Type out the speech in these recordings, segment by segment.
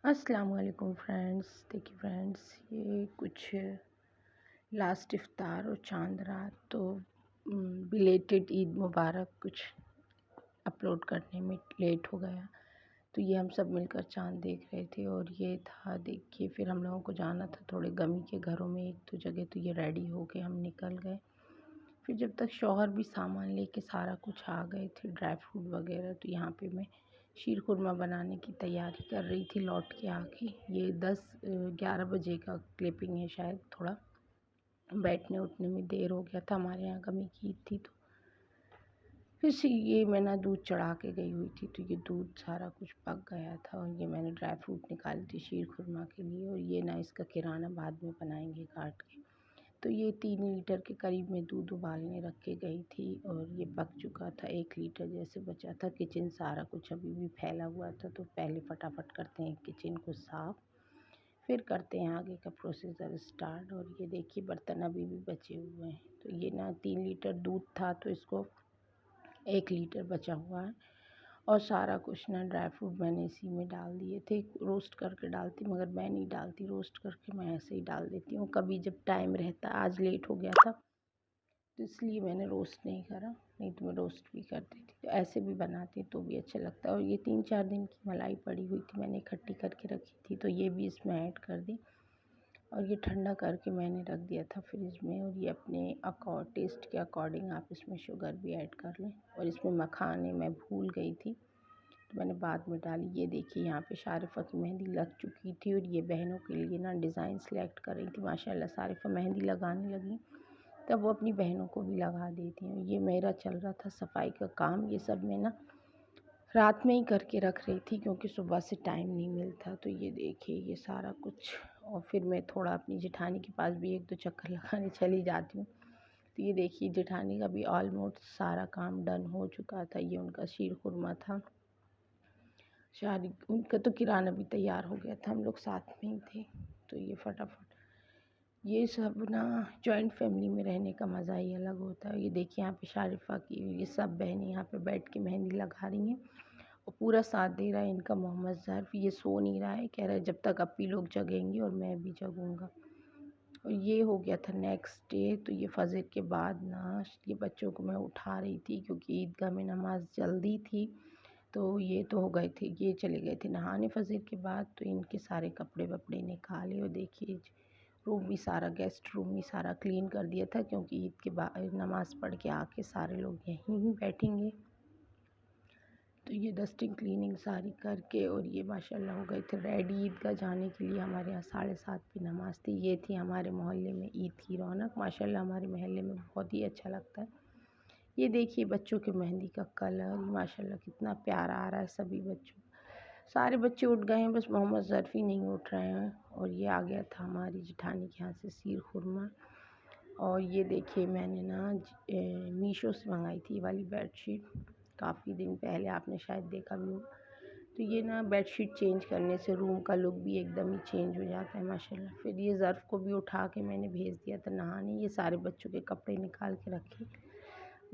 अस्सलाम वालेकुम फ्रेंड्स। देखिए फ्रेंड्स, ये कुछ लास्ट इफ्तार और चांद रात तो बिलेटेड ईद मुबारक कुछ अपलोड करने में लेट हो गया। तो ये हम सब मिलकर चांद देख रहे थे और ये था, देखिए फिर हम लोगों को जाना था थोड़े गमी के घरों में एक दो जगह, तो ये रेडी हो के हम निकल गए। फिर जब तक शौहर भी सामान लेके सारा कुछ आ गए थे, ड्राई फ्रूट वगैरह, तो यहाँ पे मैं शीर खुरमा बनाने की तैयारी कर रही थी लौट के आके। ये 10-11 बजे का क्लिपिंग है शायद। थोड़ा बैठने उठने में देर हो गया था, हमारे यहाँ गमी की ईद थी। तो फिर से ये मैं ना दूध चढ़ा के गई हुई थी, तो ये दूध सारा कुछ पक गया था और ये मैंने ड्राई फ्रूट निकाली थी शीर खुरमा के लिए। और ये ना इसका किराना बाद में बनाएंगे काट के। तो ये 3 लीटर के करीब में दूध उबालने रख के गई थी और ये पक चुका था। 1 लीटर जैसे बचा था। किचन सारा कुछ अभी भी फैला हुआ था, तो पहले फटाफट करते हैं किचन को साफ़, फिर करते हैं आगे का प्रोसीजर स्टार्ट। और ये देखिए बर्तन अभी भी बचे हुए हैं। तो ये ना 3 लीटर दूध था, तो इसको 1 लीटर बचा हुआ है। और सारा कुछ ना ड्राई फ्रूट मैंने इसी में डाल दिए थे। रोस्ट करके डालती, मगर मैं नहीं डालती रोस्ट करके, मैं ऐसे ही डाल देती हूँ कभी जब टाइम रहता। आज लेट हो गया था तो इसलिए मैंने रोस्ट नहीं करा, नहीं तो मैं रोस्ट भी कर देती। तो ऐसे भी बनाती तो भी अच्छा लगता है। और ये 3-4 दिन की मलाई पड़ी हुई थी, मैंने इकट्ठी करके रखी थी, तो ये भी इसमें ऐड कर दी। और ये ठंडा करके मैंने रख दिया था फ्रिज में। और ये अपने टेस्ट के अकॉर्डिंग आप इसमें शुगर भी ऐड कर लें। और इसमें मखाने मैं भूल गई थी, तो मैंने बाद में डाली। ये देखिए यहाँ पे शारिफ़ा की मेहंदी लग चुकी थी और ये बहनों के लिए ना डिज़ाइन सेलेक्ट कर रही थी। माशाल्लाह शारिफ़ा मेहंदी लगाने लगी, तब वो अपनी बहनों को भी लगा देती हैं। ये मेरा चल रहा था सफाई का काम। ये सब मैं ना रात में ही करके रख रही थी, क्योंकि सुबह से टाइम नहीं मिलता। तो ये देखिए ये सारा कुछ। और फिर मैं थोड़ा अपनी जेठानी के पास भी 1-2 चक्कर लगाने चली जाती हूँ। तो ये देखिए जेठानी का भी ऑलमोस्ट सारा काम डन हो चुका था। ये उनका शीर खुरमा था। शादी उनका तो किराना भी तैयार हो गया था, हम लोग साथ में ही थे। तो ये फटाफट ये सब ना जॉइंट फैमिली में रहने का मज़ा ही अलग होता है। ये देखिए यहाँ पे शारिफ़ा की ये सब बहनें यहाँ पे बैठ के मेहंदी लगा रही हैं और पूरा साथ दे रहा है इनका मोहम्मद ज़र्फ़। ये सो नहीं रहा है, कह रहा है जब तक अप्पी लोग जगेंगे और मैं भी जगूँगा। और ये हो गया था नेक्स्ट डे। तो ये फ़जर के बाद ना ये बच्चों को मैं उठा रही थी, क्योंकि ईदगाह में नमाज़ जल्दी थी। तो ये तो हो गए थे, ये चले गए थे नहाने फ़जर के बाद। तो इनके सारे कपड़े वपड़े निकाले और देखिए रूम भी सारा, गेस्ट रूम भी सारा क्लीन कर दिया था, क्योंकि ईद के बाद नमाज़ पढ़ के आके सारे लोग यहीं ही बैठेंगे। तो ये डस्टिंग क्लीनिंग सारी करके और ये माशाल्लाह हो गए थे रेडी ईदगाह जाने के लिए। हमारे यहाँ 7:30 पे नमाज़ थी। ये थी हमारे मोहल्ले में ईद की रौनक। माशाल्लाह हमारे मोहल्ले में बहुत ही अच्छा लगता है। ये देखिए बच्चों के मेहंदी का कलर माशाल्लाह कितना प्यारा आ रहा है। सभी बच्चों, सारे बच्चे उठ गए हैं, बस मोहम्मद ज़र्फ़ी नहीं उठ रहे हैं। और ये आ गया था हमारी जेठानी के यहाँ से शीर खुरमा। और ये देखिए मैंने ना मीशो से मंगाई थी ये वाली बेडशीट, काफ़ी दिन पहले, आपने शायद देखा भी हो। तो ये ना बेडशीट चेंज करने से रूम का लुक भी एकदम ही चेंज हो जाता है माशाल्लाह। फिर ये ज़र्फ़ को भी उठा के मैंने भेज दिया था नहाने। ये सारे बच्चों के कपड़े निकाल के रखे,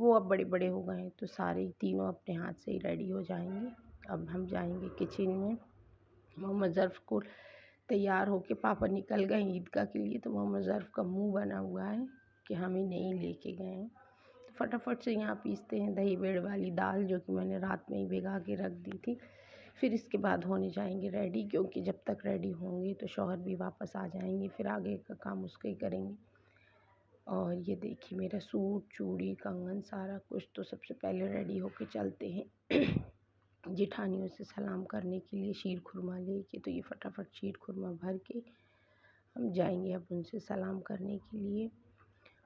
वो अब बड़े बड़े हो गए हैं, तो सारे तीनों अपने हाथ से ही रेडी हो जाएंगे। अब हम जाएंगे किचन में। मोहम्मद ज़र्फ़ को तैयार होके पापा निकल गए ईदगाह के लिए, तो मोहम्मद ज़र्फ़ का मुंह बना हुआ है कि हमें नहीं लेके गए हैं। तो फटाफट से यहाँ पीसते हैं दही बेड़ वाली दाल, जो कि मैंने रात में ही भिगा के रख दी थी। फिर इसके बाद होने जाएंगे रेडी, क्योंकि जब तक रेडी होंगे तो शौहर भी वापस आ जाएंगे, फिर आगे का काम उसका ही करेंगे। और ये देखिए मेरा सूट, चूड़ी, कंगन सारा कुछ। तो सबसे पहले रेडी होके चलते हैं जेठानियों से सलाम करने के लिए शीर खुरमा लेके। तो ये फटाफट शीर खुरमा भर के हम जाएंगे अब उनसे सलाम करने के लिए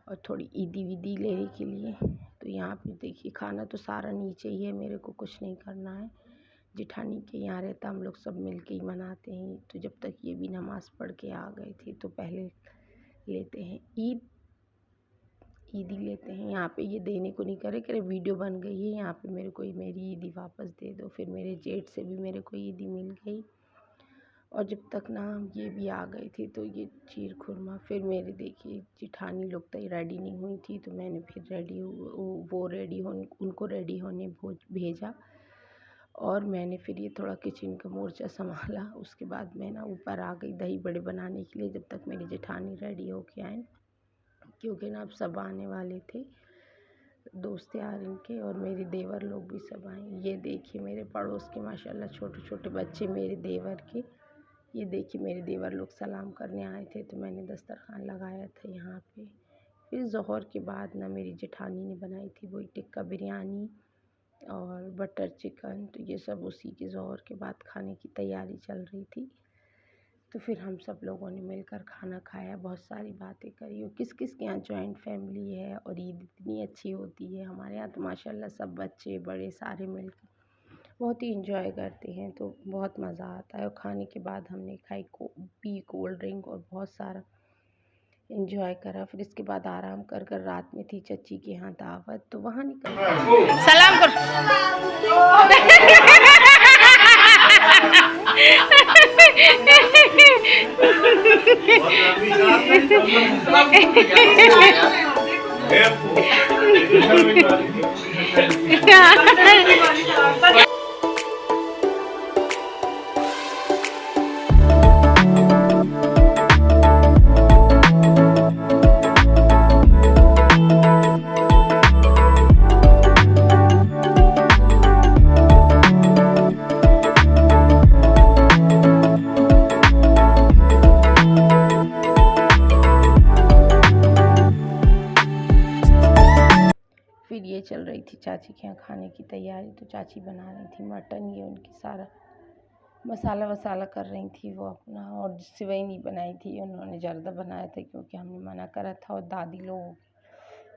और थोड़ी ईदी वीदी लेने के लिए। तो यहाँ पे देखिए खाना तो सारा नीचे ही है, मेरे को कुछ नहीं करना है। जेठानी के यहाँ रहता, हम लोग सब मिल के ही मनाते हैं। तो जब तक ये भी नमाज़ पढ़ के आ गए थे, तो पहले लेते हैं ईदी लेते हैं। यहाँ पे ये देने को नहीं करे वीडियो बन गई है, यहाँ पे मेरे को मेरी ईदी वापस दे दो। फिर मेरे जेठ से भी मेरे को ईदी मिल गई। और जब तक ना ये भी आ गए थे, तो ये शीर खुरमा। फिर मेरे देखिए जेठानी लोग तो रेडी नहीं हुई थी, तो मैंने फिर रेडी वो रेडी हो उनको रेडी होने भेजा। और मैंने फिर ये थोड़ा किचन का मोर्चा संभाला। उसके बाद मैं ना ऊपर आ गई दही बड़े बनाने के लिए, जब तक मेरी जेठानी रेडी होके आए, क्योंकि ना अब सब आने वाले थे, दोस्त यार इनके, और मेरे देवर लोग भी सब आए। ये देखिए मेरे पड़ोस के माशाल्लाह छोटे छोटे बच्चे मेरे देवर के, ये देखिए मेरे देवर लोग सलाम करने आए थे, तो मैंने दस्तरखान लगाया था यहाँ पे। फिर ज़ोहर के बाद ना मेरी जेठानी ने बनाई थी वही टिक्का बिरयानी और बटर चिकन, तो ये सब उसी के ज़ोहर के बाद खाने की तैयारी चल रही थी। तो फिर हम सब लोगों ने मिलकर खाना खाया, बहुत सारी बातें करी। और किस किस के यहाँ जॉइंट फैमिली है और ईद इतनी अच्छी होती है। हमारे यहाँ तो माशाल्लाह सब बच्चे बड़े सारे मिलकर बहुत ही इंजॉय करते हैं, तो बहुत मज़ा आता है। और खाने के बाद हमने खाई पी कोल्ड ड्रिंक और बहुत सारा इंजॉय करा। फिर इसके बाद आराम कर कर रात में थी चची के यहाँ दावत, तो वहाँ निकल सलाम कर फिर ये चल रही थी चाची के यहाँ खाने की तैयारी। तो चाची बना रही थी मटन, ये उनकी सारा मसाला वसाला कर रही थी वो अपना। और सेवई नहीं बनाई थी, उन्होंने जर्दा बनाया था क्योंकि हमने मना करा था। और दादी लोगों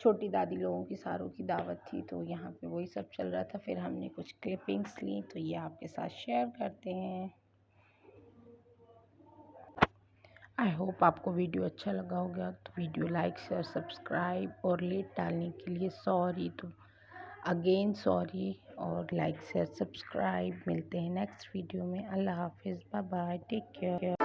छोटी दादी लोगों की सारों की दावत थी, तो यहाँ पे वही सब चल रहा था। फिर हमने कुछ क्लिपिंग्स ली, तो ये आपके साथ शेयर करते हैं। आई होप आपको वीडियो अच्छा लगा होगा। तो वीडियो लाइक शेयर सब्सक्राइब, और लेट डालने के लिए सॉरी, तो अगेन सॉरी। और लाइक शेयर सब्सक्राइब। मिलते हैं नेक्स्ट वीडियो में। अल्लाह हाफिज़, bye bye, take care.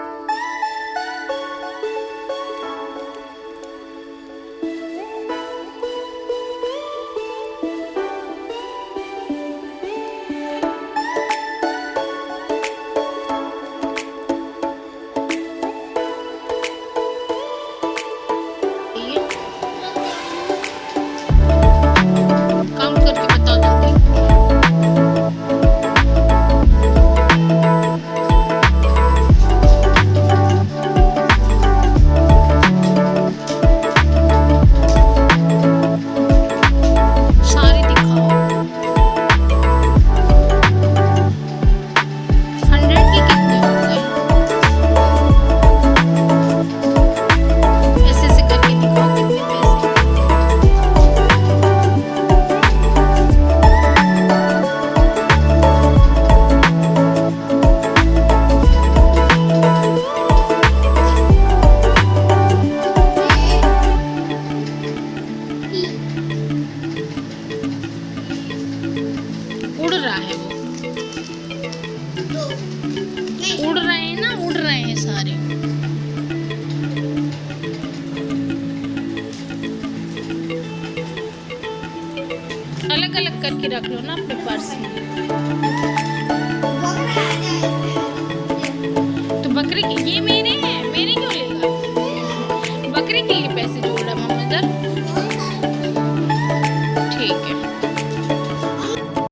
Count करके बताओ जल्दी। सारे दिखाओ। 100 के कितने हो गए? ऐसे ऐसे करके दिखाओ कितने पैसे। उड़ रहा है वो, उड़ रहे हैं ना, उड़ रहे हैं सारे। अलग अलग करके रख लो ना अपने पर्स में।